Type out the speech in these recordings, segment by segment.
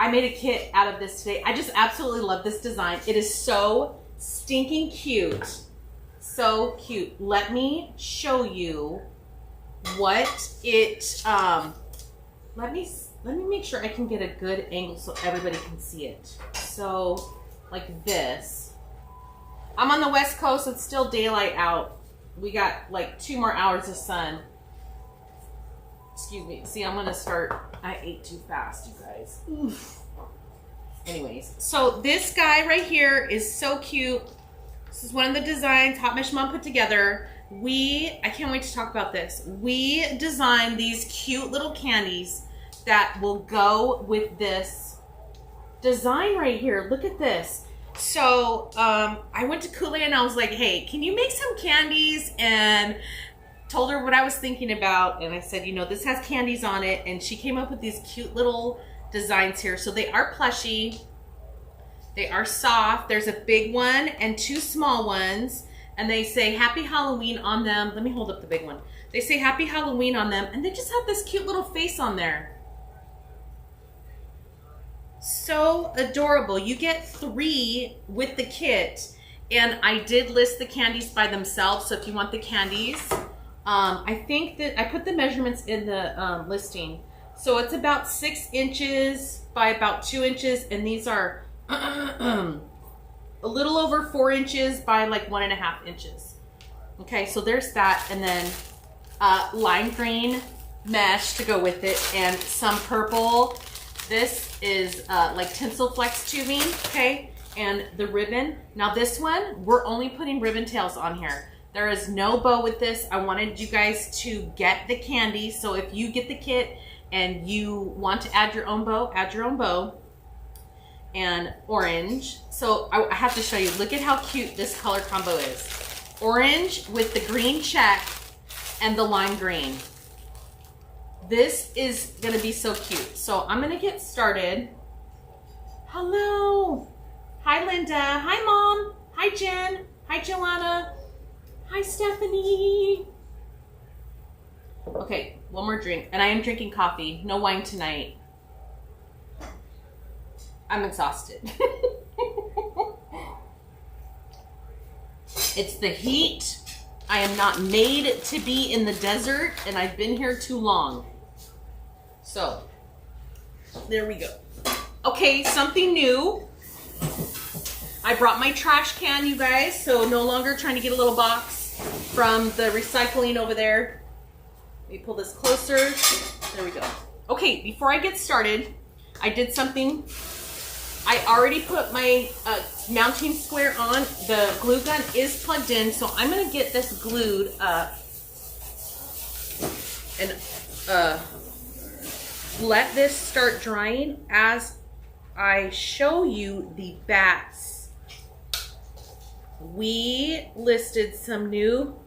I made a kit out of this today. I just absolutely love this design. It is so stinking cute. So cute. Let me show you what it, let me make sure I can get a good angle so everybody can see it. So, like this. I'm on the West Coast, it's still daylight out. We got like 2 more hours of sun. Excuse me. See, I'm gonna start, I ate too fast, you guys. Oof. Anyways, so this guy right here is so cute. This is one of the designs Hot Mesh Mom put together. I can't wait to talk about this. We designed these cute little candies that will go with this design right here. Look at this. So I went to Kool-Aid and I was like, hey, can you make some candies? And told her what I was thinking about. And I said, you know, this has candies on it. And she came up with these cute little designs here. So they are plushy. They are soft. There's a big one and 2 small ones. And they say Happy Halloween on them. Let me hold up the big one. They say Happy Halloween on them. And they just have this cute little face on there. So adorable. You get 3 with the kit. And I did list the candies by themselves. So if you want the candies, I think that I put the measurements in the listing. So it's about 6 inches by about 2 inches. And these are a little over 4 inches by like 1.5 inches. Okay, so there's that. And then lime green mesh to go with it and some purple. This is like tinsel flex tubing, okay? And the ribbon. Now this one, we're only putting ribbon tails on here. There is no bow with this. I wanted you guys to get the candy. So if you get the kit and you want to add your own bow, add your own bow. And orange. So I have to show you. Look at how cute this color combo is. Orange with the green check and the lime green. This is gonna be so cute. So I'm gonna get started. Hello. Hi, Linda. Hi, Mom. Hi, Jen. Hi, Joanna. Hi, Stephanie. Okay, one more drink. And I am drinking coffee. No wine tonight. I'm exhausted. It's the heat. I am not made to be in the desert, and I've been here too long. So, there we go. Okay, something new. I brought my trash can, you guys, so no longer trying to get a little box from the recycling over there. Let me pull this closer. There we go. Okay, before I get started, I did something. I already put my mounting square on. The glue gun is plugged in, so I'm gonna get this glued up and let this start drying as I show you the bats. We listed some new,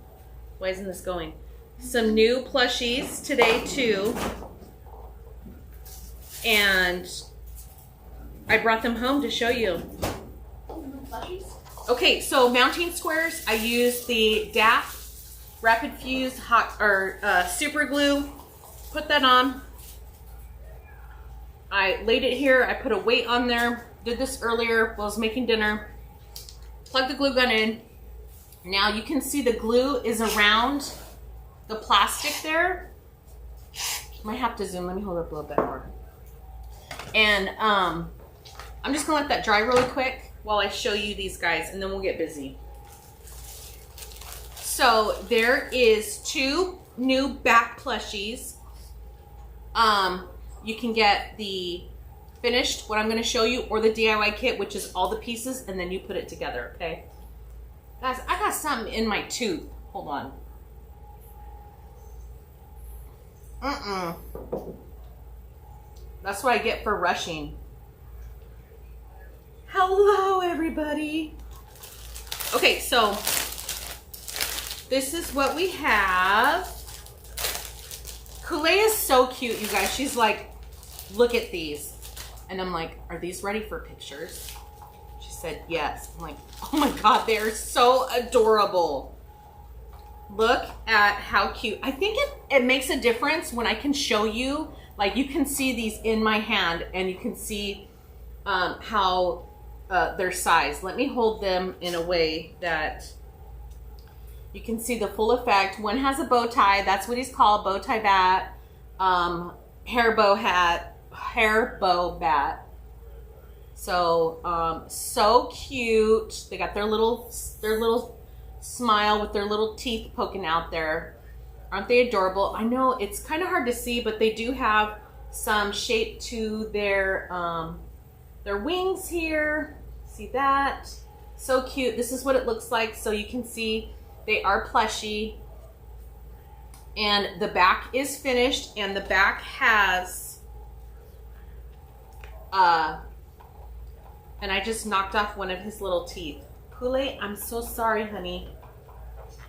why isn't this going? Some new plushies today too. And I brought them home to show you. Okay, so mounting squares, I used the DAP Rapid Fuse super glue. Put that on. I laid it here. I put a weight on there. Did this earlier while I was making dinner. Plug the glue gun in. Now you can see the glue is around the plastic there. Might have to zoom. Let me hold up a little bit more. And I'm just gonna let that dry really quick while I show you these guys, and then we'll get busy. So there is 2 new back plushies. You can get the finished, what I'm gonna show you, or the DIY kit, which is all the pieces, and then you put it together, okay? Guys, I got something in my tooth. Hold on. That's what I get for rushing. Hello, everybody. Okay, so this is what we have. Kool-Aid is so cute, you guys. She's like, look at these. And I'm like, are these ready for pictures? She said, yes. I'm like, oh my God, they are so adorable. Look at how cute. I think it makes a difference when I can show you Like you can see these in my hand, and you can see how their size. Let me hold them in a way that you can see the full effect. One has a bow tie. That's what he's called, bow tie bat, hair bow bat. So, so cute. They got their little smile with their little teeth poking out there. Aren't they adorable? I know it's kind of hard to see, but they do have some shape to their wings here. See that? So cute. This is what it looks like. So you can see they are plushy. And the back is finished, and the back has and I just knocked off one of his little teeth. Pule, I'm so sorry, honey.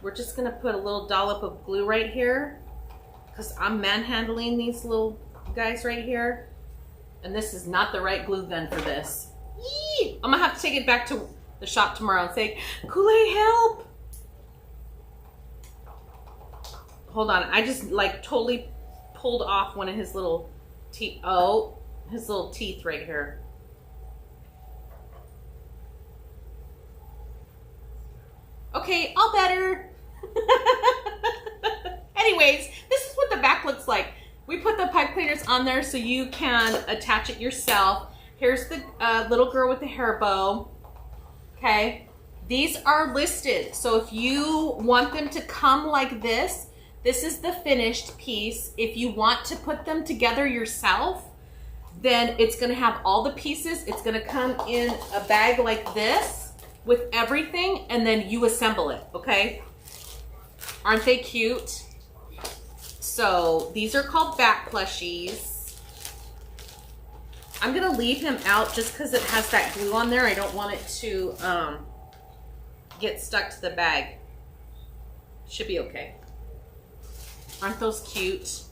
We're just gonna put a little dollop of glue right here because I'm manhandling these little guys right here. And this is not the right glue gun for this. Yee! I'm gonna have to take it back to the shop tomorrow and say, Kool-Aid, help! Hold on, I just like totally pulled off one of his little teeth. Oh, his little teeth right here. Okay, all better. Anyways, this is what the back looks like. We put the pipe cleaners on there so you can attach it yourself. Here's the little girl with the hair bow. Okay, these are listed. So if you want them to come like this, this is the finished piece. If you want to put them together yourself, then it's gonna have all the pieces. It's gonna come in a bag like this with everything, and then you assemble it, okay? Aren't they cute? So these are called back plushies. I'm gonna leave him out just because it has that glue on there. I don't want it to get stuck to the bag. Should be okay. Aren't those cute?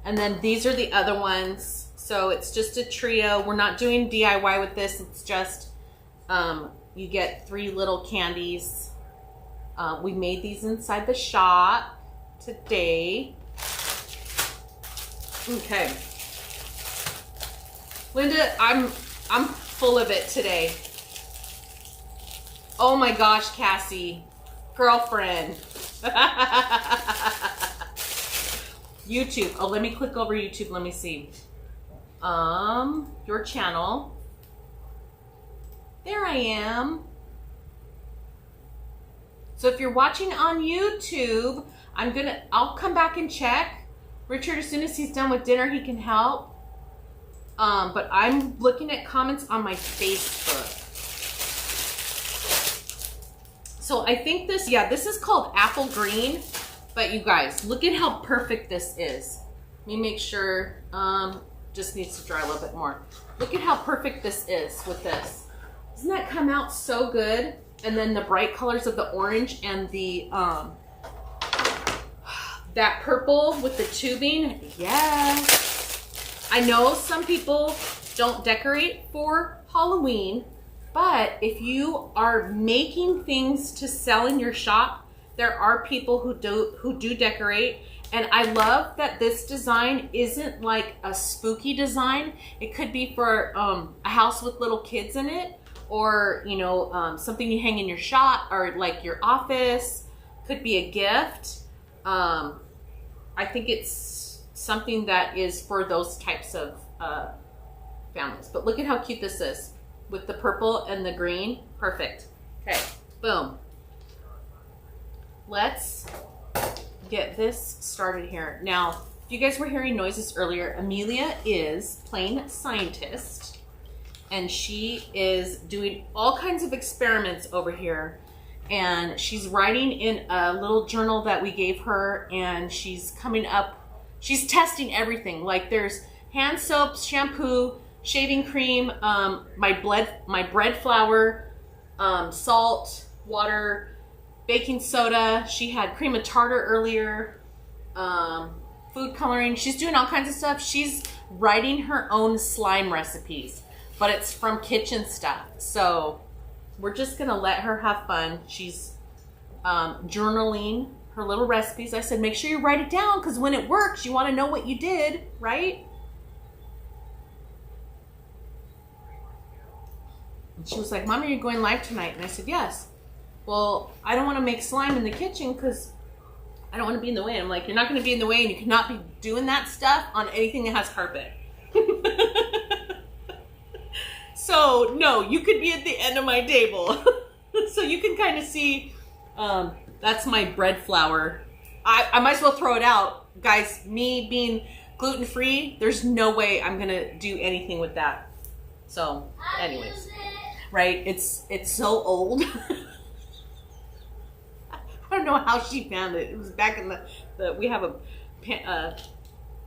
And then these are the other ones. So it's just a trio. We're not doing DIY with this. It's just you get 3 little candies. We made these inside the shop today. Okay. Linda, I'm full of it today. Oh my gosh, Cassie. Girlfriend. YouTube. Oh, let me click over YouTube. Let me see. Your channel. There I am. So if you're watching on YouTube, I'll come back and check. Richard, as soon as he's done with dinner, he can help. But I'm looking at comments on my Facebook. So I think this is called apple green. But you guys, look at how perfect this is. Let me make sure, just needs to dry a little bit more. Look at how perfect this is with this. Doesn't that come out so good? And then the bright colors of the orange and the, that purple with the tubing. Yes. I know some people don't decorate for Halloween, but if you are making things to sell in your shop, there are people who do decorate, and I love that this design isn't like a spooky design. It could be for a house with little kids in it, or you know, something you hang in your shop or like your office. Could be a gift. I think it's something that is for those types of families. But look at how cute this is with the purple and the green. Perfect. Okay, boom. Let's get this started here. Now, if you guys were hearing noises earlier, Amelia is playing scientist, and she is doing all kinds of experiments over here. And she's writing in a little journal that we gave her, and she's she's testing everything. Like there's hand soaps, shampoo, shaving cream, my bread flour, salt, water, baking soda. She had cream of tartar earlier, food coloring. She's doing all kinds of stuff. She's writing her own slime recipes, but it's from kitchen stuff. So we're just gonna let her have fun. She's journaling her little recipes. I said, make sure you write it down because when it works, you want to know what you did, right? And she was like, Mom, are you going live tonight? And I said, yes. Well, I don't want to make slime in the kitchen because I don't want to be in the way. And I'm like, you're not going to be in the way and you cannot be doing that stuff on anything that has carpet. So, no, you could be at the end of my table. So you can kind of see, that's my bread flour. I might as well throw it out. Guys, me being gluten-free, there's no way I'm going to do anything with that. So, anyways, right? It's so old. I don't know how she found it. It was back in we have a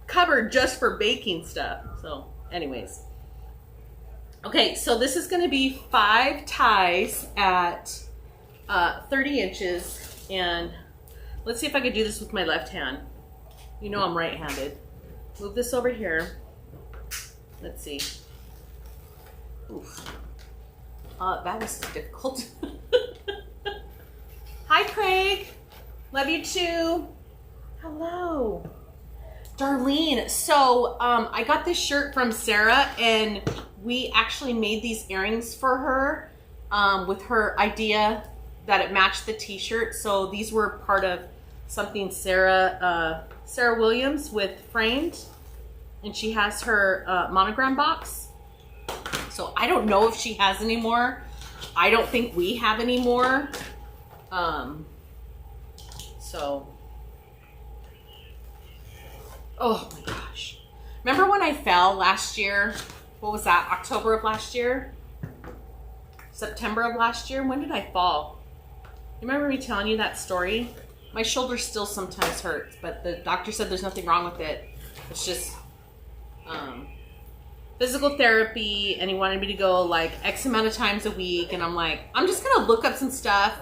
cupboard just for baking stuff. So, anyways. Okay, so this is going to be 5 ties at 30 inches. And let's see if I can do this with my left hand. You know I'm right-handed. Move this over here. Let's see. Oof. That was difficult. Hi, Craig. Love you too. Hello. Darlene. So I got this shirt from Sarah and we actually made these earrings for her with her idea that it matched the t-shirt. So these were part of something Sarah Williams with Framed. And she has her monogram box. So I don't know if she has any more. I don't think we have any more. Oh my gosh. Remember when I fell last year? What was that? October of last year? September of last year? When did I fall? You remember me telling you that story? My shoulder still sometimes hurts, but the doctor said there's nothing wrong with it. It's just physical therapy, and he wanted me to go like X amount of times a week, and I'm like, I'm just gonna look up some stuff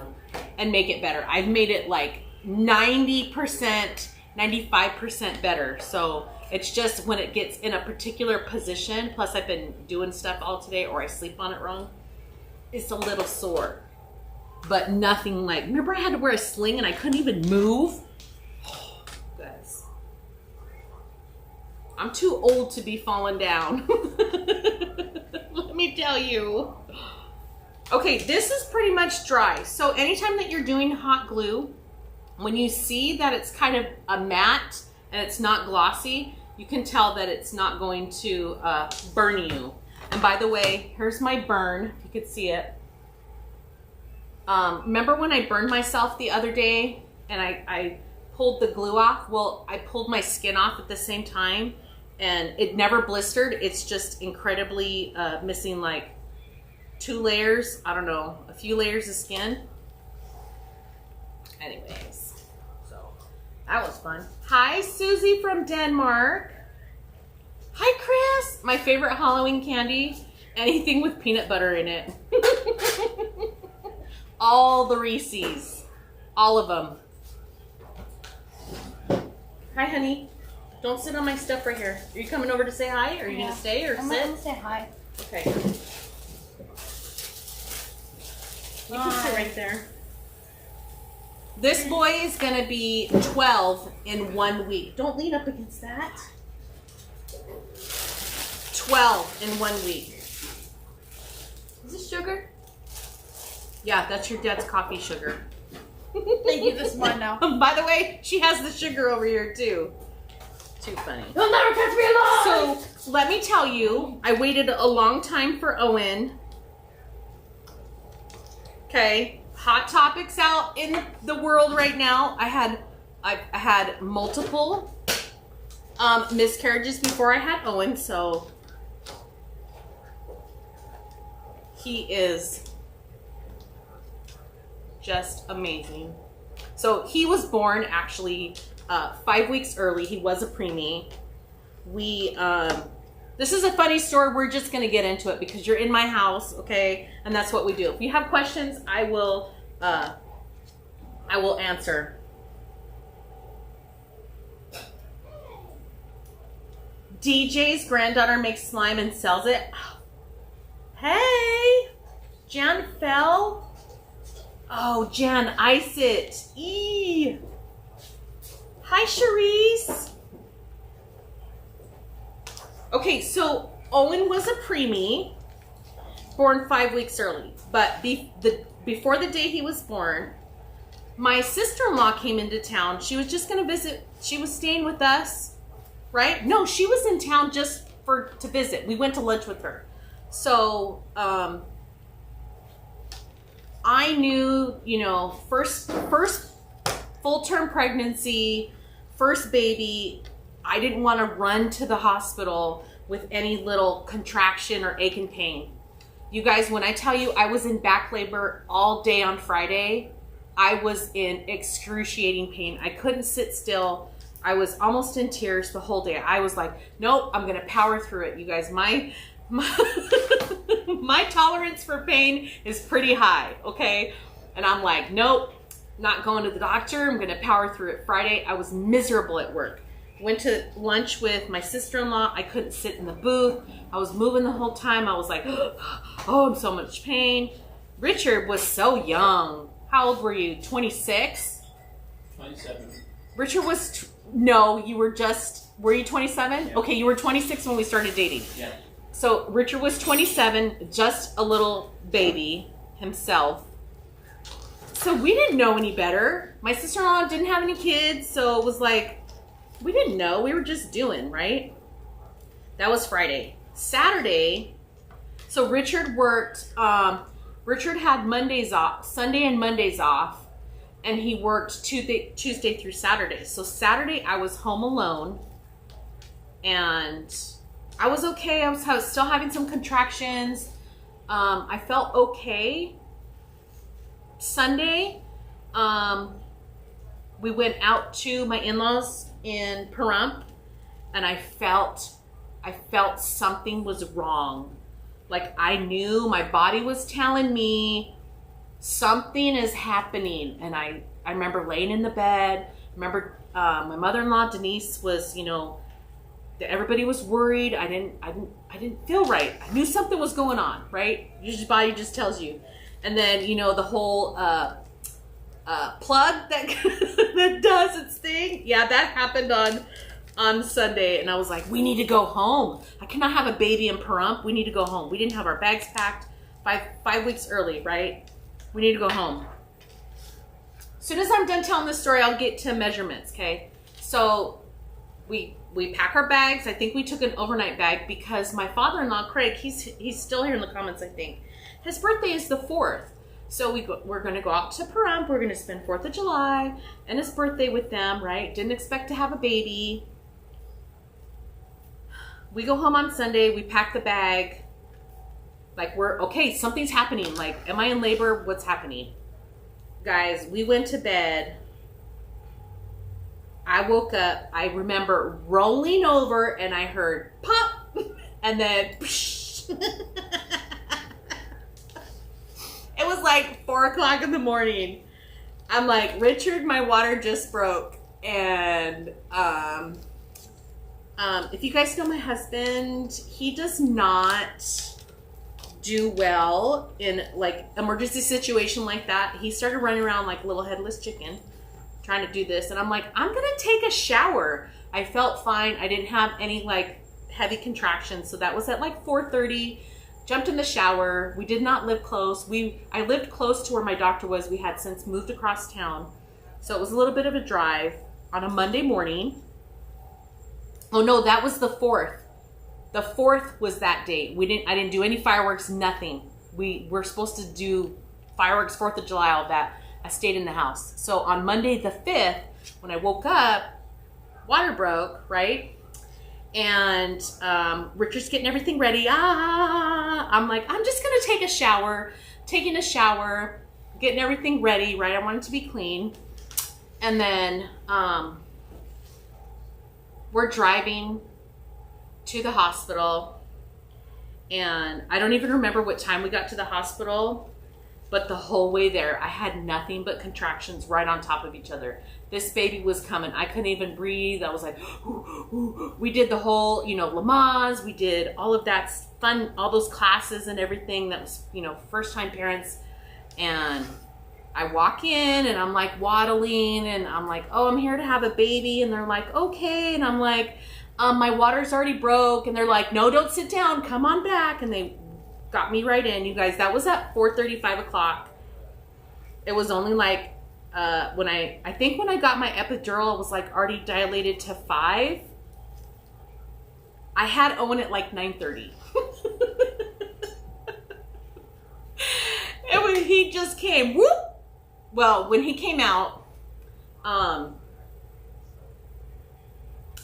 and make it better. I've made it like 90%, 95% better. So it's just when it gets in a particular position, plus I've been doing stuff all today or I sleep on it wrong, it's a little sore. But nothing like, remember I had to wear a sling and I couldn't even move? Oh, guys. I'm too old to be falling down. Let me tell you. Okay, this is pretty much dry. So anytime that you're doing hot glue, when you see that it's kind of a matte and it's not glossy, you can tell that it's not going to burn you. And by the way, here's my burn, if you could see it. Remember when I burned myself the other day and I pulled the glue off? Well, I pulled my skin off at the same time and it never blistered. It's just incredibly missing like 2 layers, I don't know, a few layers of skin. Anyways, so that was fun. Hi, Susie from Denmark. Hi, Chris. My favorite Halloween candy, anything with peanut butter in it. All the Reese's, all of them. Hi, honey. Don't sit on my stuff right here. Are you coming over to say hi? Or are you gonna stay or I'm sit? gonna say hi. Okay. You can sit right there. This boy is gonna be 12 in 1 week. Don't lean up against that. 12 in 1 week. Is this sugar? Yeah, that's your dad's coffee sugar. Thank you, this is mine now. By the way, she has the sugar over here too. Too funny. You'll never catch me alive! So, let me tell you, I waited a long time for Owen. Okay, hot topics out in the world right now. I had multiple miscarriages before I had Owen, so he is just amazing. So he was born actually 5 weeks early. He was a preemie. This is a funny story. We're just gonna get into it because you're in my house, okay? And that's what we do. If you have questions, I will answer. DJ's granddaughter makes slime and sells it. Hey, Jan fell. Oh, Jan, ice it. Eee. Hi, Charisse. Okay, so Owen was a preemie, born 5 weeks early. But before the day he was born, my sister-in-law came into town. She was just going to visit. She was staying with us, right? No, she was in town just to visit. We went to lunch with her. So I knew, first full-term pregnancy, first baby, I didn't want to run to the hospital with any little contraction or ache and pain. You guys, when I tell you I was in back labor all day on Friday, I was in excruciating pain. I couldn't sit still. I was almost in tears the whole day. I was like, nope, I'm going to power through it. You guys, my tolerance for pain is pretty high, okay? And I'm like, nope, not going to the doctor. I'm going to power through it. Friday, I was miserable at work. Went to lunch with my sister-in-law. I couldn't sit in the booth. I was moving the whole time. I was like, oh, I'm so much pain. Richard was so young. How old were you? 26? 27. Richard was, no, you were were you 27? Yeah. Okay, you were 26 when we started dating. Yeah. So Richard was 27, just a little baby himself. So we didn't know any better. My sister-in-law didn't have any kids, so it was like, we didn't know. We were just doing, right? That was Friday. Saturday, so Richard worked, Richard had Mondays off, Sunday and Mondays off, and he worked Tuesday through Saturday. So Saturday I was home alone, and I was okay. I was still having some contractions. I felt okay. Sunday, we went out to my in-laws in Pahrump, and I felt something was wrong. Like I knew my body was telling me something is happening. And I remember laying in the bed. I remember my mother-in-law Denise was, everybody was worried. I didn't feel right. I knew something was going on, right? Your body just tells you. And then, the whole plug that that does its thing. Yeah, that happened on Sunday, and I was like, we need to go home. I cannot have a baby in Pahrump. We need to go home. We didn't have our bags packed 5 weeks early, right? We need to go home. As soon as I'm done telling this story, I'll get to measurements, okay? So we pack our bags. I think we took an overnight bag because my father-in-law, Craig, he's still here in the comments, I think. His birthday is the 4th. So we're going to go out to Pahrump. We're going to spend 4th of July and his birthday with them, right? Didn't expect to have a baby. We go home on Sunday. We pack the bag. Like we're, okay, something's happening. Like, am I in labor? What's happening? Guys, we went to bed. I woke up. I remember rolling over and I heard pop and then it was like 4 o'clock in the morning. I'm like, Richard, my water just broke. And if you guys know my husband, he does not do well in like emergency situation like that. He started running around like a little headless chicken trying to do this. And I'm like, I'm going to take a shower. I felt fine. I didn't have any like heavy contractions. So that was at like 4:30. Jumped in the shower. We did not live close. I lived close to where my doctor was. We had since moved across town. So it was a little bit of a drive on a Monday morning. Oh no, that was the 4th. The 4th was that date. I didn't do any fireworks, nothing. We were supposed to do fireworks 4th of July, all that. I stayed in the house. So on Monday the 5th, when I woke up, water broke, right? And Richard's getting everything ready. I'm like, I'm just gonna take a shower. Taking a shower, getting everything ready, right? I want it to be clean. And then we're driving to the hospital, and I don't even remember what time we got to the hospital, but the whole way there, I had nothing but contractions right on top of each other. This baby was coming. I couldn't even breathe. I was like, ooh, ooh. We did the whole, Lamaze. We did all of that fun, all those classes and everything that was, first time parents. And I walk in and I'm like waddling and I'm like, oh, I'm here to have a baby. And they're like, okay. And I'm like, my water's already broke. And they're like, no, don't sit down. Come on back. And they got me right in. You guys, that was at 4:30, 5 o'clock. It was only like, when I got my epidural, it was like already dilated to 5. I had Owen at like 9:30. And when he just came, whoop. Well, when he came out,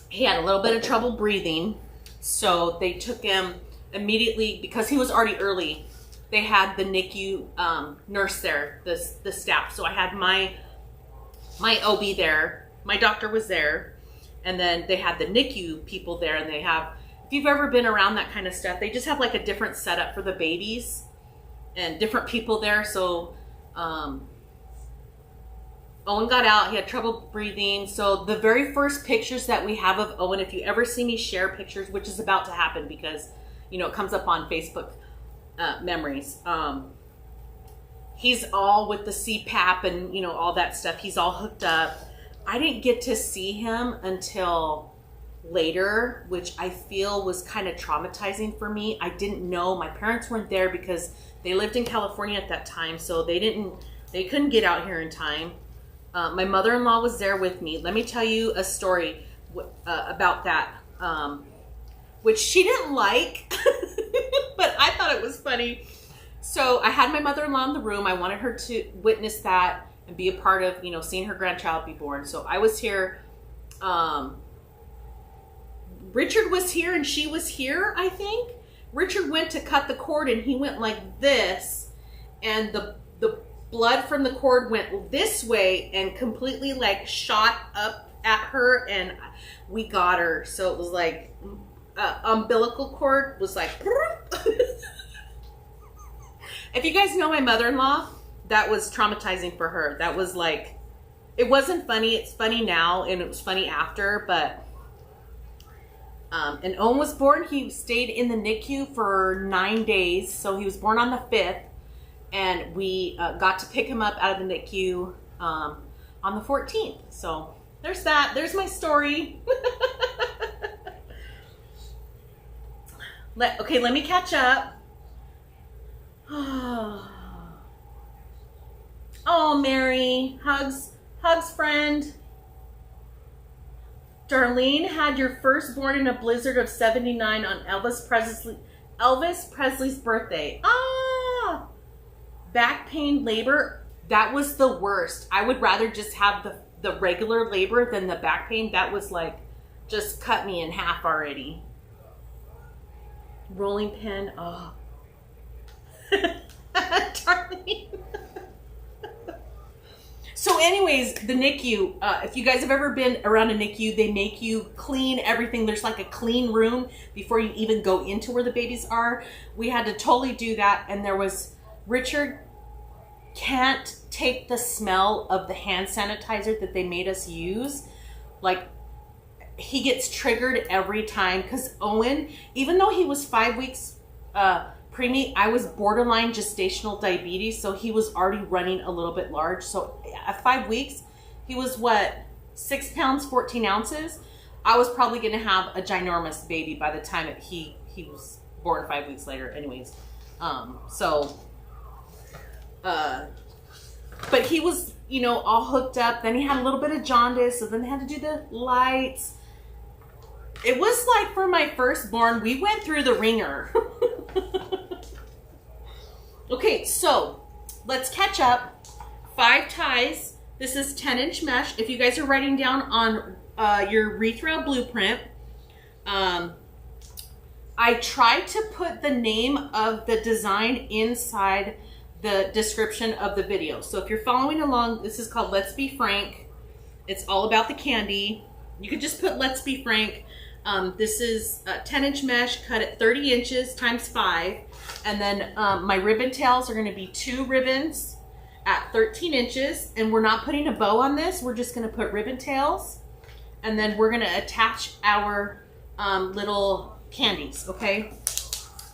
he had a little bit of trouble breathing. So they took him immediately, because he was already early. They had the NICU nurse there, the staff. So I had my OB there. My doctor was there. And then they had the NICU people there. And they have, if you've ever been around that kind of stuff, they just have like a different setup for the babies and different people there. So Owen got out. He had trouble breathing. So the very first pictures that we have of Owen, if you ever see me share pictures, which is about to happen because, you know, it comes up on Facebook memories. He's all with the CPAP and, you know, all that stuff. He's all hooked up. I didn't get to see him until later, which I feel was kind of traumatizing for me. I didn't know. My parents weren't there because they lived in California at that time. So they couldn't get out here in time. My mother-in-law was there with me. Let me tell you a story about that, which she didn't like, but I thought it was funny. So I had my mother-in-law in the room. I wanted her to witness that and be a part of, you know, seeing her grandchild be born. So I was here. Richard was here and she was here, I think. Richard went to cut the cord and he went like this, and the blood from the cord went this way and completely like shot up at her, and we got her. So it was like umbilical cord was like if you guys know my mother-in-law, that was traumatizing for her. That was like, it wasn't funny. It's funny now and it was funny after, but and Owen was born. He stayed in the NICU for 9 days. So he was born on the 5th. And we got to pick him up out of the NICU on the 14th. So there's that. There's my story. Okay, let me catch up. Oh, Mary. Hugs, friend. Darlene had your firstborn in a blizzard of 79 on Elvis Presley's birthday. Ah! Back pain, labor, that was the worst. I would rather just have the regular labor than the back pain. That was like, just cut me in half already. Rolling pin, oh. Darlene. So anyways, the NICU, if you guys have ever been around a NICU, they make you clean everything. There's like a clean room before you even go into where the babies are. We had to totally do that. And there was, Richard can't take the smell of the hand sanitizer that they made us use. Like, he gets triggered every time because Owen, even though he was 5 weeks preemie, I was borderline gestational diabetes, so he was already running a little bit large. So at 5 weeks, he was what, 6 pounds, 14 ounces? I was probably going to have a ginormous baby by the time he was born 5 weeks later anyways. But he was, you know, all hooked up. Then he had a little bit of jaundice, so then they had to do the lights. It was like, for my firstborn, we went through the ringer. Okay, so let's catch up. 5 ties. This is 10-inch mesh. If you guys are writing down on your Rethrail blueprint, I tried to put the name of the design inside the description of the video. So if you're following along, this is called Let's Be Frank. It's all about the candy. You could just put Let's Be Frank. This is 10-inch mesh cut at 30 inches times 5. And then my ribbon tails are going to be 2 ribbons at 13 inches. And we're not putting a bow on this. We're just going to put ribbon tails. And then we're going to attach our little candies, okay?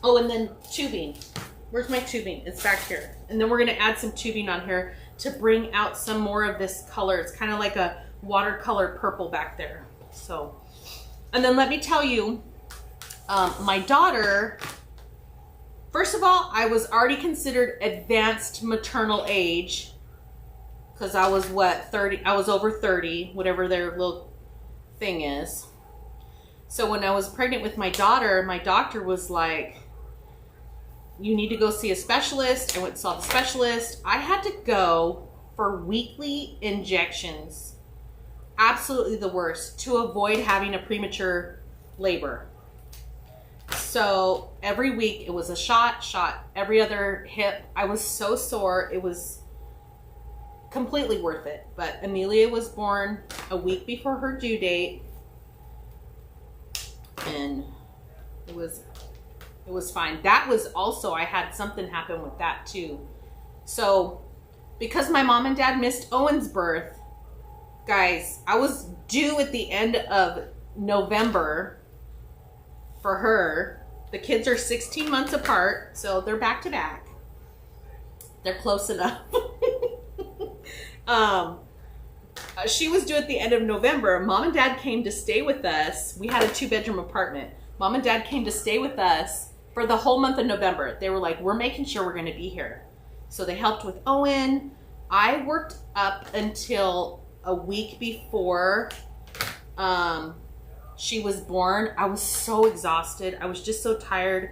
Oh, and then tubing. Where's my tubing? It's back here. And then we're going to add some tubing on here to bring out some more of this color. It's kind of like a watercolor purple back there. So, and then let me tell you, my daughter, first of all, I was already considered advanced maternal age because I was 30, I was over 30, whatever their little thing is. So when I was pregnant with my daughter, my doctor was like, you need to go see a specialist. I went and saw the specialist. I had to go for weekly injections. Absolutely the worst, to avoid having a premature labor. So every week it was a shot every other hip. I was so sore. It was completely worth it. But Amelia was born a week before her due date. And it was fine. That was also, I had something happen with that too. So because my mom and dad missed Owen's birth, guys, I was due at the end of November for her. The kids are 16 months apart, so they're back to back. They're close enough. She was due at the end of November. Mom and dad came to stay with us. We had a 2-bedroom apartment. Mom and dad came to stay with us for the whole month of November. They were like, we're making sure we're going to be here. So they helped with Owen. I worked up until a week before she was born. I was so exhausted. I was just so tired.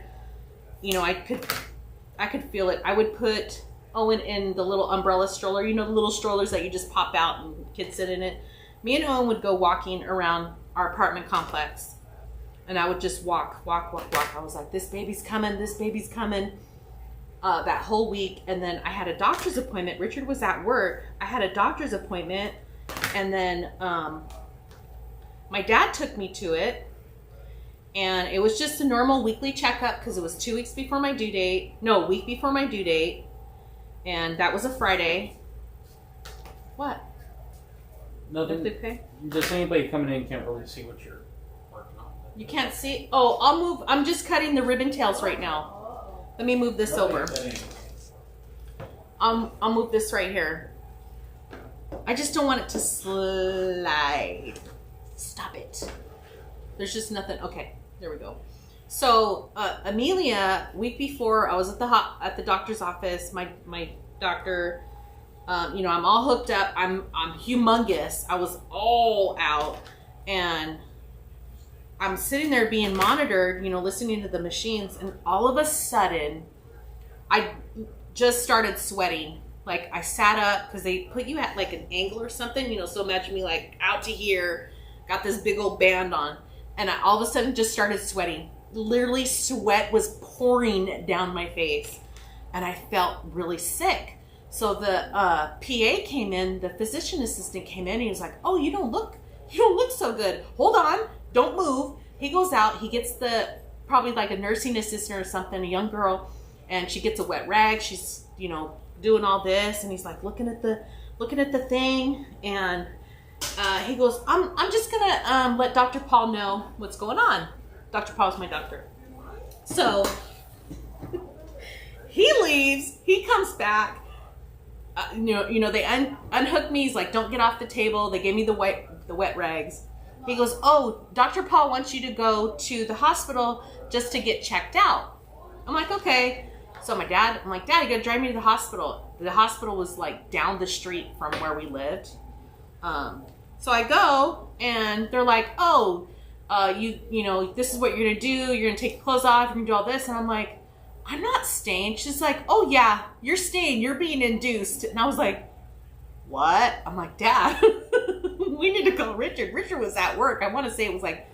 You know, I could feel it. I would put Owen in the little umbrella stroller. You know, the little strollers that you just pop out and kids sit in it. Me and Owen would go walking around our apartment complex. And I would just walk. I was like, this baby's coming. That whole week. And then I had a doctor's appointment. Richard was at work. I had a doctor's appointment. And then my dad took me to it. And it was just a normal weekly checkup because it was 2 weeks before my due date. No, a week before my due date. And that was a Friday. What? Nothing. Okay. Just anybody coming in can't really see what you're working on. You can't see? Oh, I'll move. I'm just cutting the ribbon tails right now. Let me move this over. I'll move this right here. I just don't want it to slide. Stop it. There's just nothing. Okay, there we go. So Amelia, week before, I was at the doctor's office. My doctor, you know, I'm all hooked up. I'm humongous. I was all out, and I'm sitting there being monitored, you know, listening to the machines, and all of a sudden, I just started sweating. Like, I sat up because they put you at like an angle or something, you know, so imagine me like out to here, got this big old band on, and I all of a sudden just started sweating. Literally, sweat was pouring down my face, and I felt really sick. So the PA came in, the physician assistant came in, and he was like, "Oh, you don't look so good. Hold on, don't move." He goes out, he gets probably like a nursing assistant or something, a young girl, and she gets a wet rag. She's, you know, doing all this, and he's like looking at the thing, and he goes, I'm just gonna let Dr. Paul know what's going on. Dr. Paul's my doctor. So he leaves, he comes back, you know, they unhook me. He's like, don't get off the table. They gave me the wet rags. He goes, oh, Dr. Paul wants you to go to the hospital just to get checked out. I'm like, okay. So I'm like, Dad, you gotta drive me to the hospital. The hospital was like down the street from where we lived. So I go, and they're like, oh, you know, this is what you're gonna do. You're gonna take your clothes off. You're gonna do all this. And I'm like, I'm not staying. She's like, oh yeah, you're staying. You're being induced. And I was like, what? I'm like, Dad, we need to call Richard. Richard was at work. I want to say it was like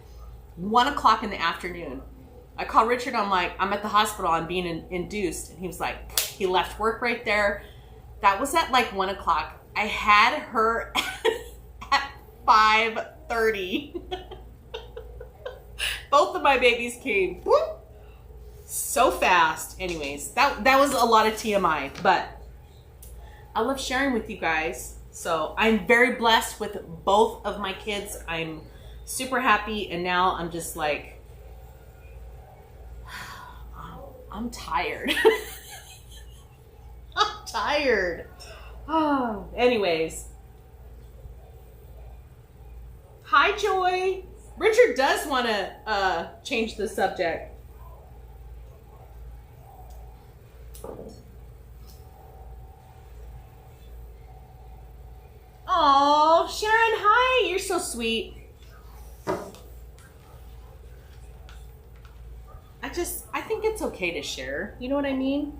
1 o'clock in the afternoon. I call Richard. I'm like, I'm at the hospital. I'm being induced. And he was like, he left work right there. That was at like 1 o'clock. I had her at 5:30. Both of my babies came whoop, so fast. Anyways, that was a lot of TMI, but I love sharing with you guys. So I'm very blessed with both of my kids. I'm super happy, and now I'm just like, I'm tired. I'm tired. Oh, anyways. Hi, Joy. Richard does want to change the subject. Oh, Sharon, hi. You're so sweet. I think it's okay to share. You know what I mean?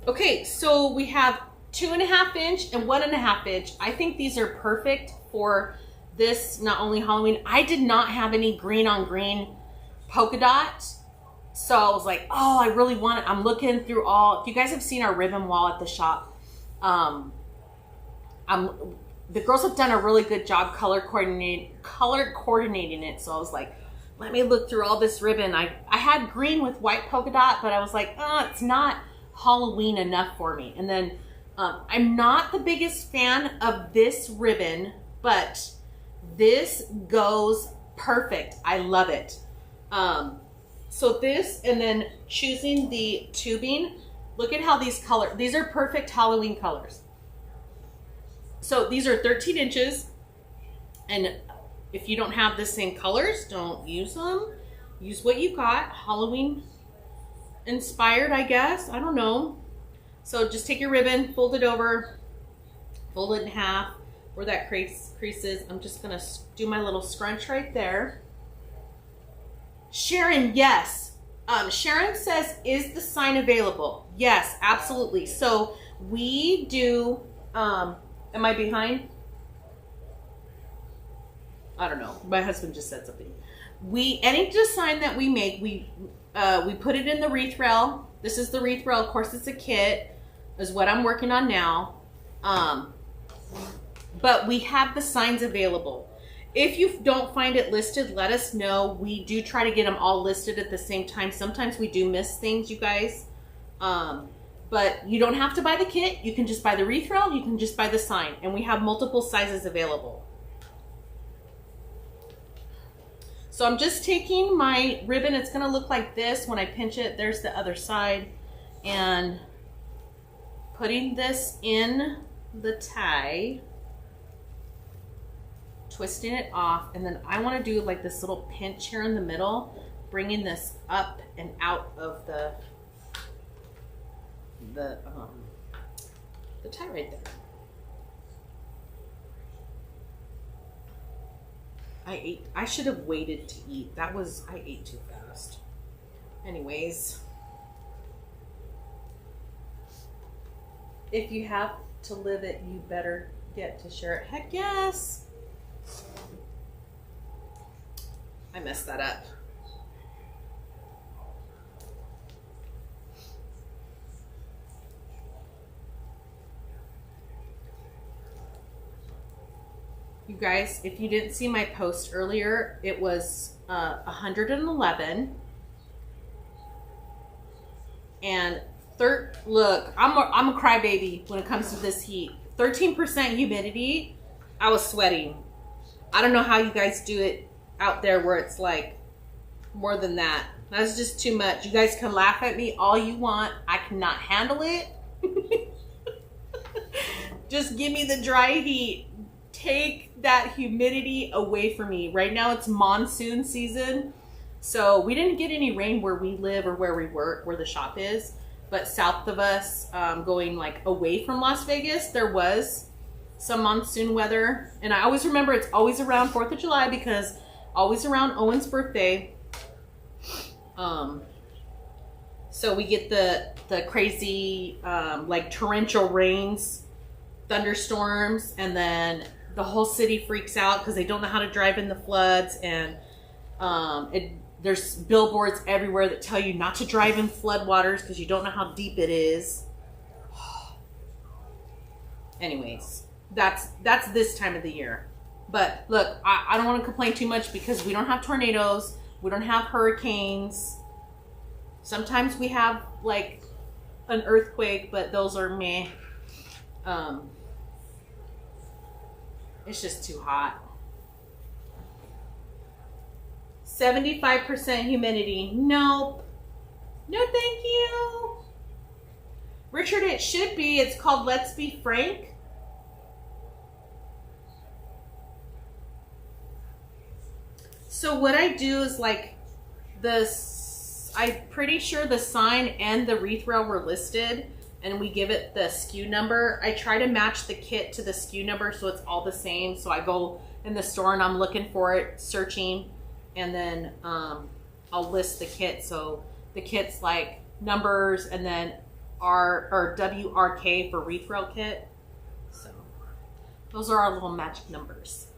Okay, so we have 2.5 inch and 1.5 inch. I think these are perfect for this, not only Halloween. I did not have any green on green polka dot. So I was like, oh, I really want it. I'm looking through all, if you guys have seen our ribbon wall at the shop, the girls have done a really good job color coordinating it. So I was like, let me look through all this ribbon. I had green with white polka dot, but I was like, oh, it's not Halloween enough for me. And then I'm not the biggest fan of this ribbon, but this goes perfect. I love it. So this, and then choosing the tubing, look at how these are perfect Halloween colors. So these are 13 inches, and if you don't have the same colors, don't use them. Use what you got. Halloween inspired, I guess. I don't know. So just take your ribbon, fold it over, fold it in half where that crease is. I'm just going to do my little scrunch right there. Sharon, yes. Sharon says, is the sign available? Yes, absolutely. So we do, am I behind? I don't know. My husband just said something. Any design that we make, we put it in the wreath rail. This is the wreath rail. Of course, it's a kit, is what I'm working on now. But we have the signs available. If you don't find it listed, let us know. We do try to get them all listed at the same time. Sometimes we do miss things, you guys. But you don't have to buy the kit. You can just buy the wreath rail. You can just buy the sign. And we have multiple sizes available. So I'm just taking my ribbon. It's going to look like this when I pinch it. There's the other side. And putting this in the tie. Twisting it off. And then I want to do like this little pinch here in the middle. Bringing this up and out of the tie right there. I should have waited to eat. I ate too fast. Anyways. If you have to live it, you better get to share it. Heck yes. I messed that up. You guys, if you didn't see my post earlier, it was 111. And look, I'm a crybaby when it comes to this heat. 13% humidity. I was sweating. I don't know how you guys do it out there where it's like more than that. That's just too much. You guys can laugh at me all you want. I cannot handle it. Just give me the dry heat. Take that humidity away from me. Right now it's monsoon season. So we didn't get any rain where we live or where we work, where the shop is. But south of us, going like away from Las Vegas, there was some monsoon weather. And I always remember it's always around 4th of July because always around Owen's birthday. So we get the crazy like torrential rains, thunderstorms, and then the whole city freaks out because they don't know how to drive in the floods. And there's billboards everywhere that tell you not to drive in floodwaters because you don't know how deep it is. Anyways, that's this time of the year. But look, I don't want to complain too much because we don't have tornadoes. We don't have hurricanes. Sometimes we have like an earthquake, but those are meh. It's just too hot. 75% humidity. Nope. No, thank you. Richard, it should be. It's called Let's Be Frank. So what I do is like I'm pretty sure the sign and the wreath rail were listed, and we give it the SKU number. I try to match the kit to the SKU number so it's all the same. So I go in the store and I'm looking for it, searching, and then I'll list the kit. So the kit's like numbers and then R or WRK for wreath rail kit. So those are our little magic numbers.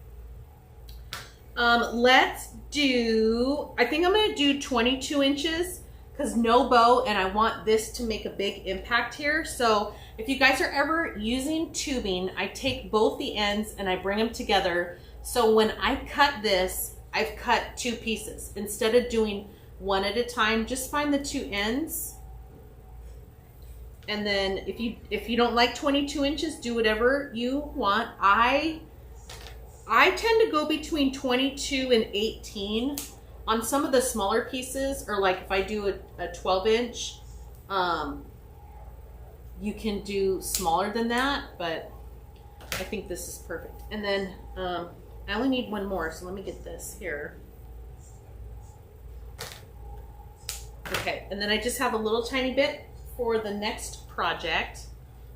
Let's do, I think I'm going to do 22 inches because no bow, and I want this to make a big impact here. So if you guys are ever using tubing, I take both the ends and I bring them together. So when I cut this, I've cut 2 pieces. Instead of doing one at a time, just find the 2 ends. And then if you don't like 22 inches, do whatever you want. I tend to go between 22 and 18 on some of the smaller pieces, or like if I do a 12 inch, you can do smaller than that, but I think this is perfect. And then I only need one more, so let me get this here. Okay, and then I just have a little tiny bit for the next project.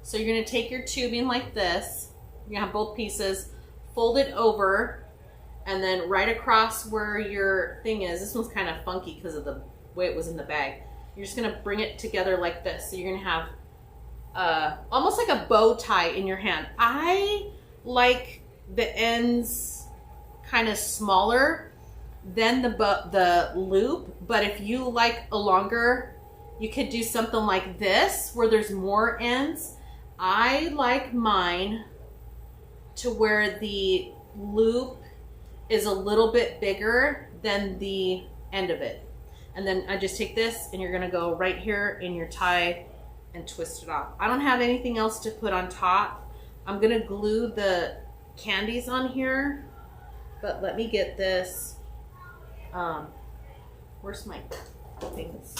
So you're gonna take your tubing like this. You're gonna have both pieces, fold it over, and then right across where your thing is, this one's kind of funky because of the way it was in the bag. You're just gonna bring it together like this. So you're gonna have almost like a bow tie in your hand. I like the ends kind of smaller than the loop, but if you like a longer, you could do something like this where there's more ends. I like mine to where the loop is a little bit bigger than the end of it. And then I just take this and you're gonna go right here in your tie and twist it off. I don't have anything else to put on top. I'm gonna glue the candies on here, but let me get this. Where's my things?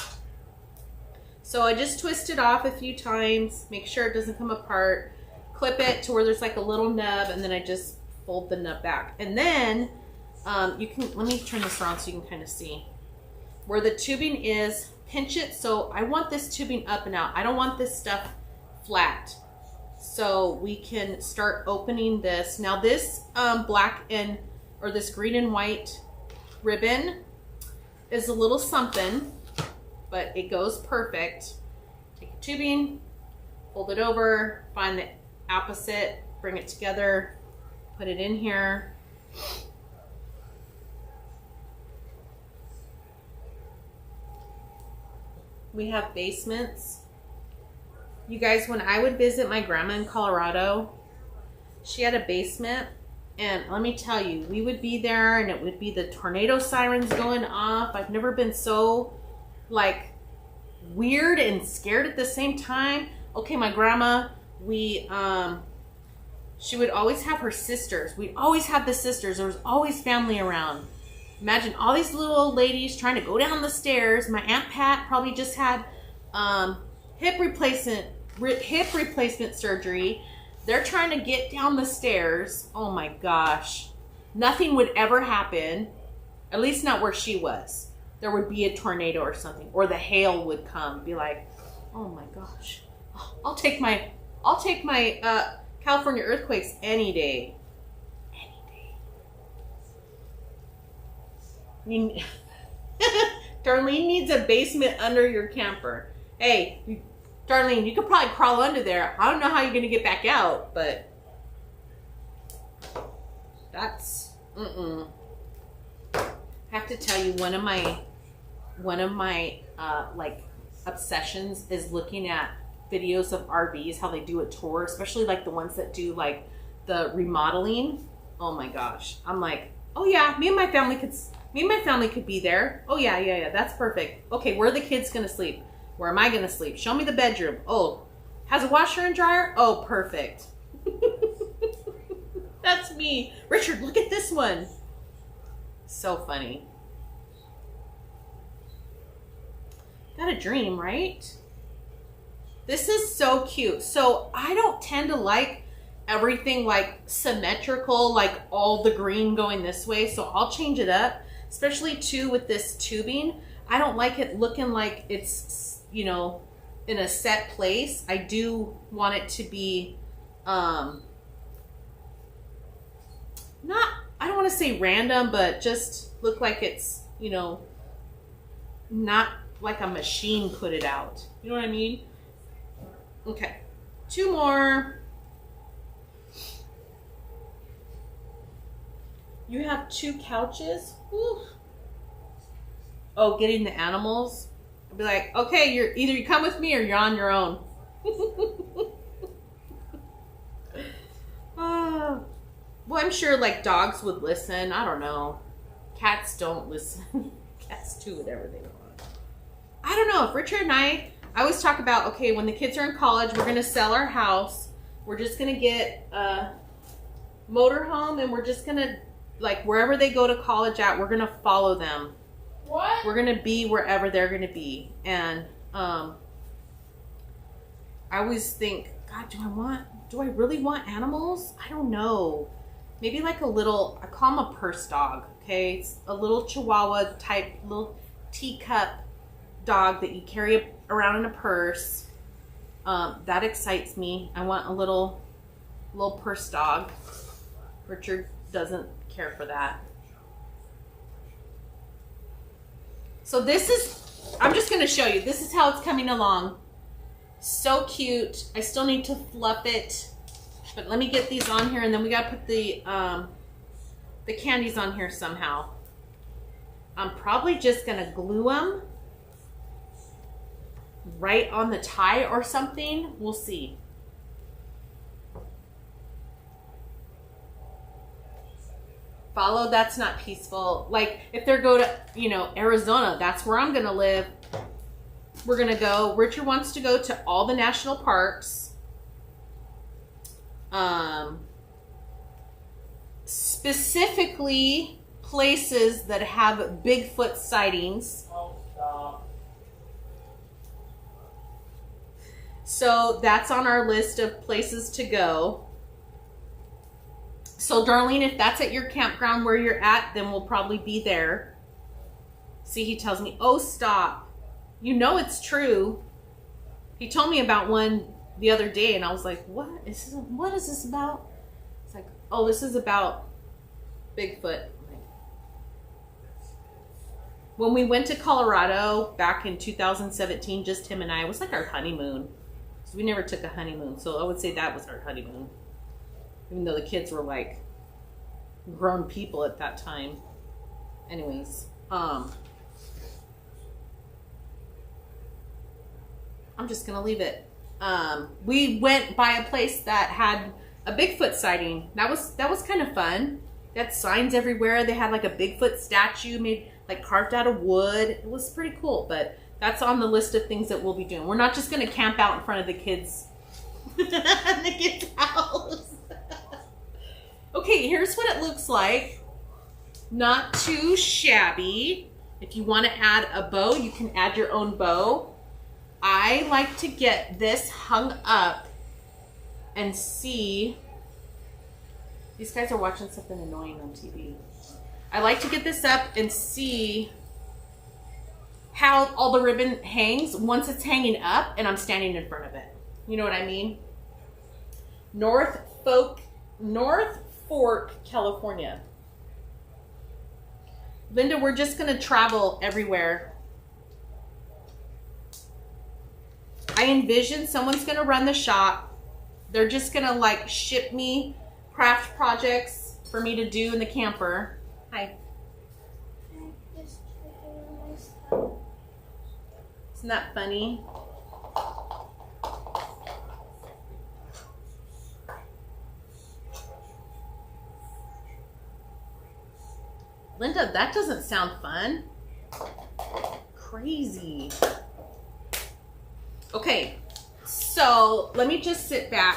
So I just twist it off a few times, make sure it doesn't come apart. Clip it to where there's like a little nub, and then I just fold the nub back. And then you can, let me turn this around so you can kind of see where the tubing is. Pinch it. So I want this tubing up and out. I don't want this stuff flat. So we can start opening this. Now this black and, or this green and white ribbon is a little something, but it goes perfect. Take your tubing, fold it over, find the opposite, bring it together, put it in here. We have basements. You guys, when I would visit my grandma in Colorado, she had a basement, and let me tell you, we would be there and it would be the tornado sirens going off. I've never been so like weird and scared at the same time. Okay, my grandma, she would always have her sisters. We'd always have the sisters. There was always family around. Imagine all these little old ladies trying to go down the stairs. My Aunt Pat probably just had hip replacement surgery. They're trying to get down the stairs. Oh my gosh. Nothing would ever happen. At least not where she was. There would be a tornado or something, or the hail would come. Be like, oh my gosh. I'll take my California earthquakes any day. Any day. Darlene needs a basement under your camper. Hey, Darlene, you could probably crawl under there. I don't know how you're gonna get back out, but that's I have to tell you, one of my like obsessions is looking at videos of RVs, how they do a tour, especially like the ones that do like the remodeling. Oh my gosh. I'm like, oh yeah, me and my family could be there. Oh yeah, that's perfect. Okay, where are the kids gonna sleep? Where am I gonna sleep? Show me the bedroom. Oh, has a washer and dryer? Oh, perfect. That's me. Richard, look at this one. So funny. Got a dream, right? This is so cute. So I don't tend to like everything like symmetrical, like all the green going this way. So I'll change it up, especially too with this tubing. I don't like it looking like it's, you know, in a set place. I do want it to be, not, I don't want to say random, but just look like it's, you know, not like a machine put it out. You know what I mean? Okay, 2 more. You have 2 couches? Whew. Oh, getting the animals? I'll be like, okay, you're either you come with me or you're on your own. Well, I'm sure like dogs would listen. I don't know. Cats don't listen. Cats do whatever they want. I don't know. If Richard and I always talk about, okay, when the kids are in college, we're going to sell our house. We're just going to get a motorhome and we're just going to, like, wherever they go to college at, we're going to follow them. What? We're going to be wherever they're going to be. And I always think, God, do I really want animals? I don't know. Maybe like a little, I call them a purse dog, okay? It's a little Chihuahua type, little teacup dog that you carry around in a purse. That excites me. I want a little purse dog. Richard doesn't care for that. So this is, I'm just going to show you. This is how it's coming along. So cute. I still need to fluff it. But let me get these on here and then we got to put the candies on here somehow. I'm probably just going to glue them right on the tie or something. We'll see. Follow, that's not peaceful. Like if they're go to, you know, Arizona, that's where I'm going to live. We're going to go. Richard wants to go to all the national parks. Specifically places that have Bigfoot sightings. Oh, stop. So that's on our list of places to go. So Darlene, if that's at your campground where you're at, then we'll probably be there. See, he tells me, oh, stop. You know it's true. He told me about one the other day and I was like, what is this about? It's like, oh, this is about Bigfoot. When we went to Colorado back in 2017, just him and I, it was like our honeymoon. So we never took a honeymoon. So I would say that was our honeymoon. Even though the kids were like grown people at that time. Anyways, I'm just gonna leave it. We went by a place that had a Bigfoot sighting. That was kind of fun. They had signs everywhere. They had like a Bigfoot statue made like carved out of wood. It was pretty cool, but that's on the list of things that we'll be doing. We're not just gonna camp out in front of the kids' house. Okay, here's what it looks like. Not too shabby. If you want to add a bow, you can add your own bow. I like to get this hung up and see. These guys are watching something annoying on TV. I like to get this up and see how all the ribbon hangs once it's hanging up and I'm standing in front of it. You know what I mean? North Fork, California. Linda, we're just going to travel everywhere. I envision someone's going to run the shop. They're just going to like ship me craft projects for me to do in the camper. Hi. Isn't that funny? Linda, that doesn't sound fun. Crazy. Okay, so let me just sit back.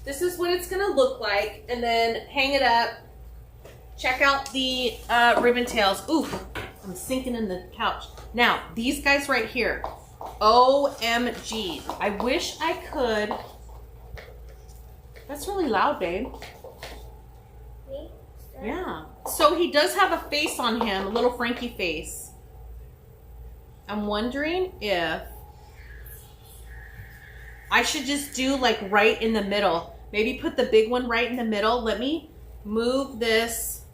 This is what it's gonna look like, and then hang it up. Check out the ribbon tails. Ooh, I'm sinking in the couch. Now, these guys right here. OMG. I wish I could. That's really loud, babe. Me? Yeah. So he does have a face on him, a little Frankie face. I'm wondering if I should just do like right in the middle. Maybe put the big one right in the middle. Let me move this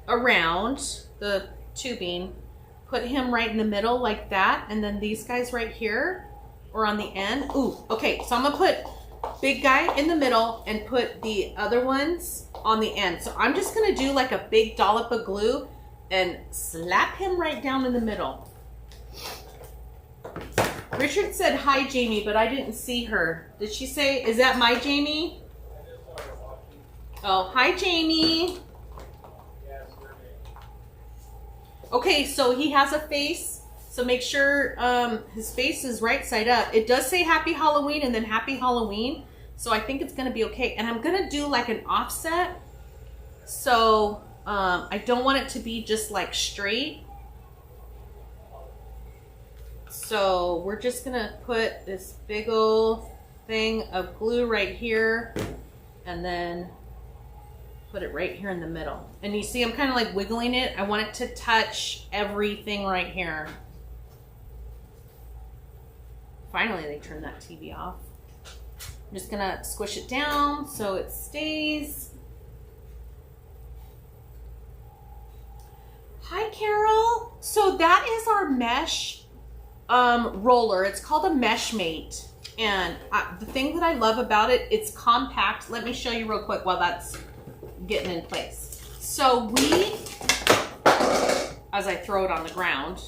around the tubing. Put him right in the middle like that. And then these guys right here or on the end. Ooh, okay. So I'm going to put big guy in the middle and put the other ones on the end. So I'm just going to do like a big dollop of glue and slap him right down in the middle. Richard said, hi, Jamie, but I didn't see her. Did she say, is that my Jamie? Oh, hi, Jamie. Okay, so he has a face. So make sure his face is right side up. It does say Happy Halloween and then Happy Halloween. So I think it's going to be okay. And I'm going to do like an offset. So I don't want it to be just like straight. So we're just going to put this big old thing of glue right here. And then put it right here in the middle. And you see I'm kind of like wiggling it. I want it to touch everything right here. Finally, they turned that TV off. I'm just gonna squish it down so it stays. Hi, Carol. So that is our mesh roller. It's called a Meshmate. And the thing that I love about it, it's compact. Let me show you real quick while that's getting in place. So we, as I throw it on the ground,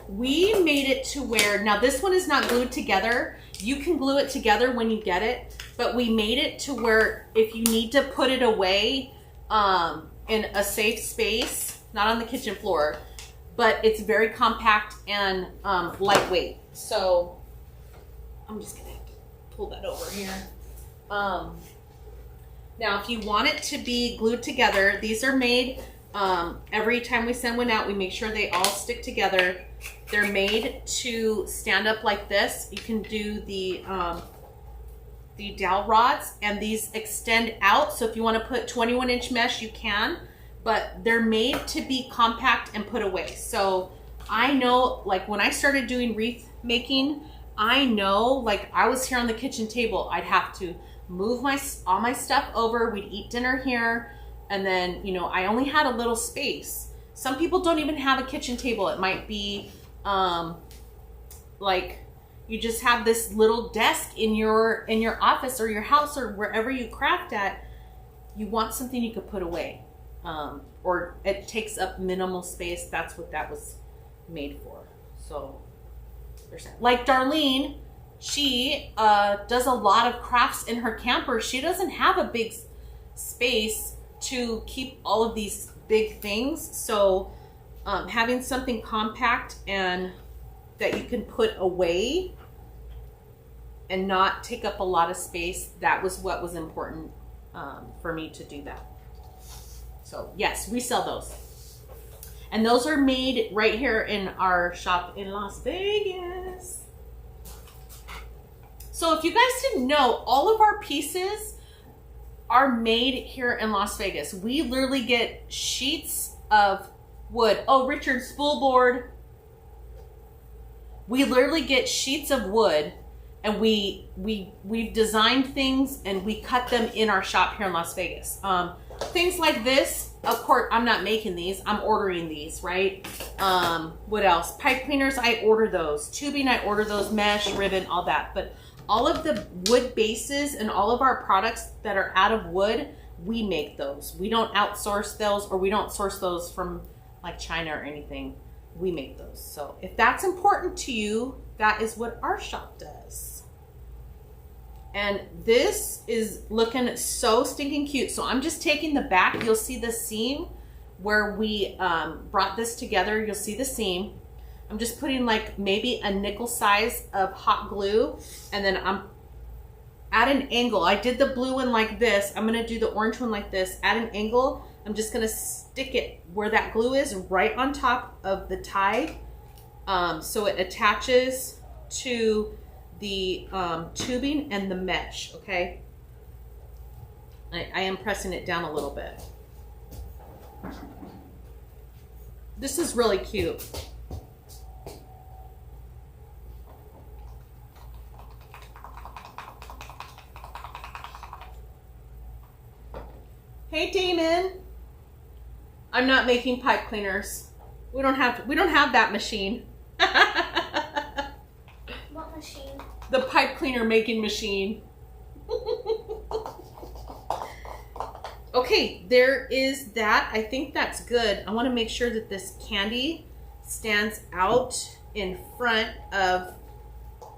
we made it to where, now this one is not glued together. You can glue it together when you get it, but we made it to where if you need to put it away in a safe space, not on the kitchen floor, but it's very compact and lightweight. So I'm just gonna pull that over here. Now, if you want it to be glued together, these are made, every time we send one out, we make sure they all stick together. They're made to stand up like this. You can do the dowel rods, and these extend out. So if you want to put 21-inch mesh, you can, but they're made to be compact and put away. So I know, like when I started doing wreath making, I know, like I was here on the kitchen table, I'd have to move all my stuff over. We'd eat dinner here, and then, you know, I only had a little space. Some people don't even have a kitchen table. It might be like you just have this little desk in your office or your house or wherever you craft at. You want something you could put away, or it takes up minimal space. That's what that was made for. So there's that. Like Darlene, she does a lot of crafts in her camper. She doesn't have a big space to keep all of these big things. So having something compact and that you can put away and not take up a lot of space, that was what was important for me to do that. So yes, we sell those. And those are made right here in our shop in Las Vegas. So if you guys didn't know, all of our pieces are made here in Las Vegas. We literally get sheets of wood. Oh, Richard, spool board. We literally get sheets of wood, and we've designed things and we cut them in our shop here in Las Vegas. Things like this, of course, I'm not making these. I'm ordering these, right? What else? Pipe cleaners, I order those. Tubing, I order those. Mesh, ribbon, all that. But all of the wood bases and all of our products that are out of wood, we make those. We don't outsource those, or we don't source those from like China or anything. We make those. So if that's important to you, that is what our shop does. And this is looking so stinking cute. So I'm just taking the back. You'll see the seam where we brought this together. You'll see the seam. I'm just putting like maybe a nickel size of hot glue, and then I'm at an angle. I did the blue one like this. I'm gonna do the orange one like this. At an angle, I'm just gonna stick it where that glue is, right on top of the tie, So it attaches to the tubing and the mesh, okay? I am pressing it down a little bit. This is really cute. Hey Damon. I'm not making pipe cleaners. We don't have that machine. What machine? The pipe cleaner making machine. Okay, there is that. I think that's good. I want to make sure that this candy stands out in front of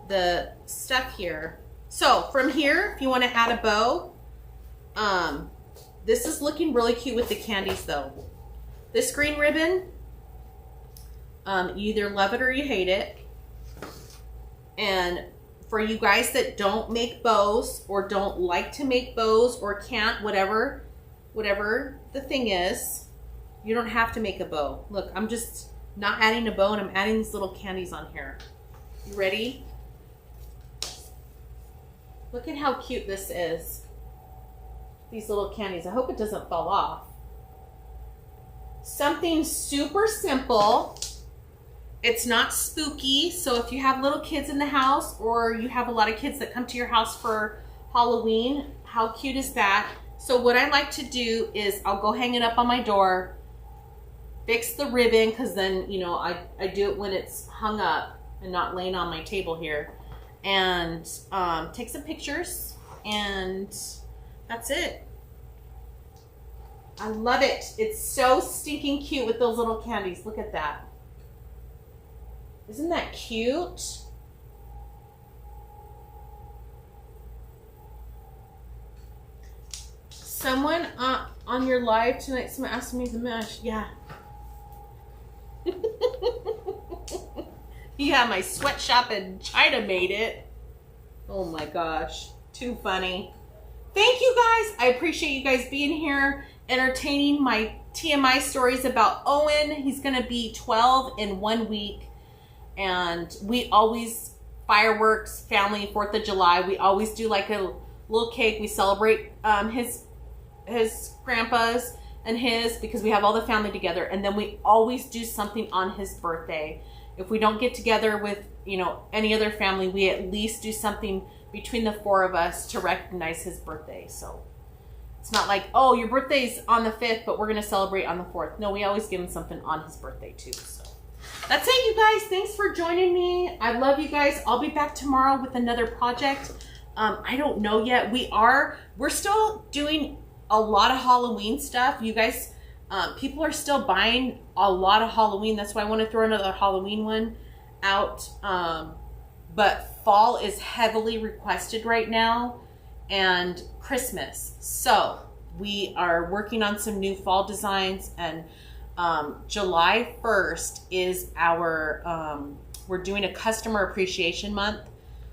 the stuff here. So from here, if you want to add a bow, this is looking really cute with the candies though. This green ribbon, you either love it or you hate it. And for you guys that don't make bows or don't like to make bows or can't, whatever the thing is, you don't have to make a bow. Look, I'm just not adding a bow and I'm adding these little candies on here. You ready? Look at how cute this is. These little candies. I hope it doesn't fall off. Something super simple. It's not spooky, so if you have little kids in the house or you have a lot of kids that come to your house for Halloween, how cute is that? So what I like to do is I'll go hang it up on my door, fix the ribbon, because then, you know, I do it when it's hung up and not laying on my table here, and take some pictures, and that's it. I love it. It's so stinking cute with those little candies. Look at that. Isn't that cute? Someone on your live tonight, someone asked me the mesh. Yeah. Yeah, my sweatshop in China made it. Oh my gosh. Too funny. Thank you guys. I appreciate you guys being here, entertaining my TMI stories about Owen. He's going to be 12 in 1 week. And we always, fireworks, family, 4th of July, we always do like a little cake. We celebrate his grandpa's and his, because we have all the family together, and then we always do something on his birthday. If we don't get together with, you know, any other family, we at least do something between the 4 of us to recognize his birthday. So it's not like, oh, your birthday's on the 5th, but we're going to celebrate on the 4th. No, we always give him something on his birthday too. So that's it, you guys. Thanks for joining me. I love you guys. I'll be back tomorrow with another project. I don't know yet. We're still doing a lot of Halloween stuff. You guys, people are still buying a lot of Halloween. That's why I want to throw another Halloween one out. But fall is heavily requested right now, and Christmas. So we are working on some new fall designs, and July 1st is our, we're doing a customer appreciation month.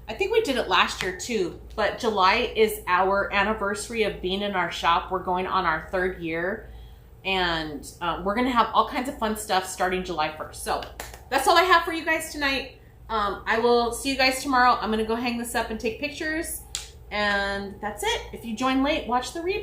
I think we did it last year too, but July is our anniversary of being in our shop. We're going on our 3rd year, and we're going to have all kinds of fun stuff starting July 1st. So that's all I have for you guys tonight. I will see you guys tomorrow. I'm going to go hang this up and take pictures, and that's it. If you join late, watch the replay.